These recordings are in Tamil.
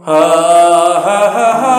ha ha ha ha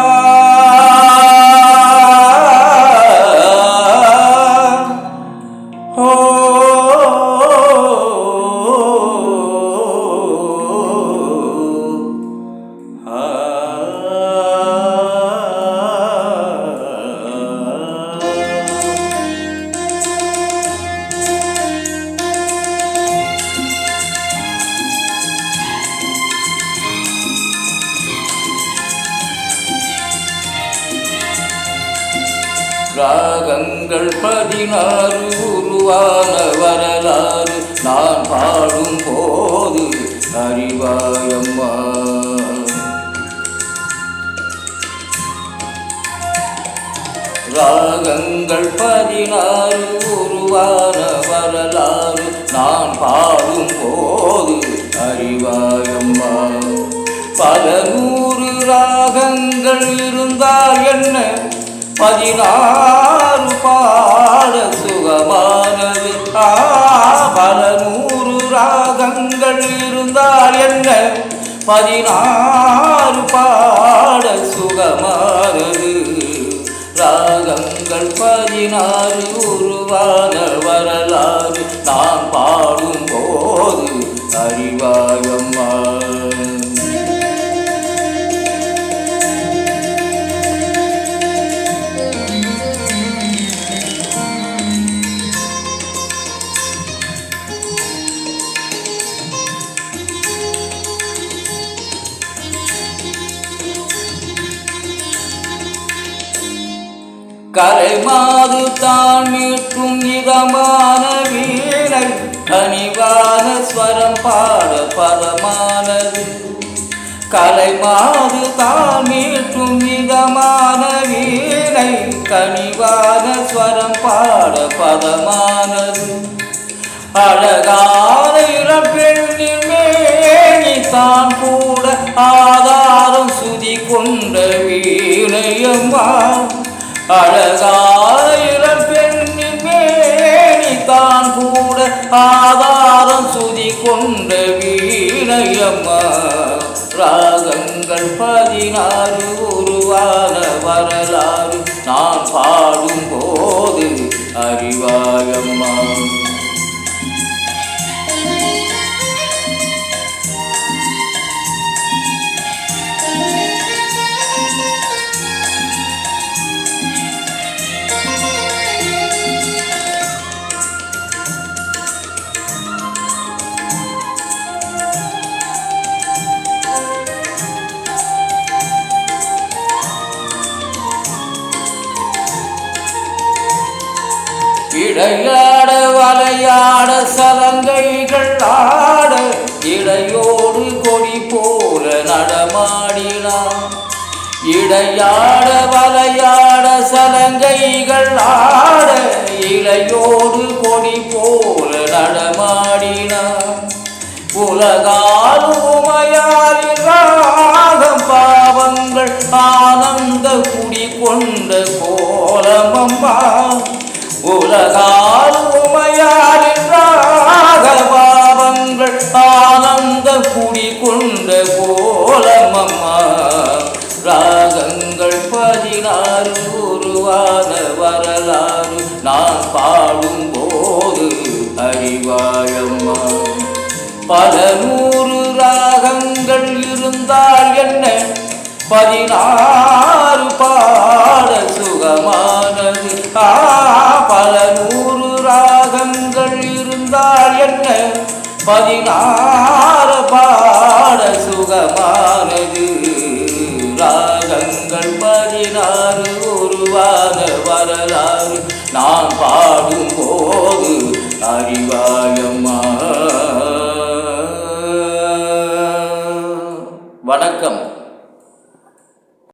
ராகங்கள் 16 உருவான வரலாறு நான் பாடும் போது அறிவாயம்மா. ராகங்கள் 16 உருவான வரலாறு நான் பாடும் போது அறிவாயம்மா. பல 100 ராகங்கள் இருந்தால் என்ன, 16 பாட சுகமானது. பல 100 ராகங்கள் இருந்தால் என்ன, 16 பாட சுகமானது. ராகங்கள் 16 உருவான வரலாறு நான் பாடும் போது அறிவாயம்மா. கலைமாது தான் மீட்டும் இதமான வீணை, கனிவான ஸ்வரம் பாட பதமானது. கலைமாது தான் மீட்டும் இதமான வீணை, கனிவான ஸ்வரம் பாட பதமானது. அழகான இளம்பெண்ணின் மேனி தான் கூட ஆதாரம் சுதி கொண்ட வீணையம்மா. அழகான இளம்பெண்ணின் மேனி தான் கூட ஆதாரம் சுதி கொண்ட வீணையம்மா. ராகங்கள் 16 உருவான வரலாறு நான் பாடும் போது அறிவாயம்மா. இடையாட வலையாட சலங்கைகள் ஆட, இடையோடு கொடி போல நடமாடினான். இடையாட வலையாட சலங்கைகள் ஆட, இடையோடு கொடி போல நடமாடினான். உலகால் உமையாரின் ராகம் பாவங்கள் ஆனந்த குடி கொண்ட கோலமம்மா. உலகால் உமையாரின் ராக பாவங்கள் ஆனந்த குடி கொண்ட கோலமம்மா. ராகங்கள் 16 உருவான வரலாறு நான் பாடும் போது அறிவாயம்மா. பல 100 ராகங்கள் இருந்தால் என்ன, 16 பாட சுகமானது. பல 100 ராகங்கள் இருந்தால் என்ன, 16 பாட சுகமானது. ராகங்கள் 16 உருவான வரலாறு நான் பாடும் போது அறிவா.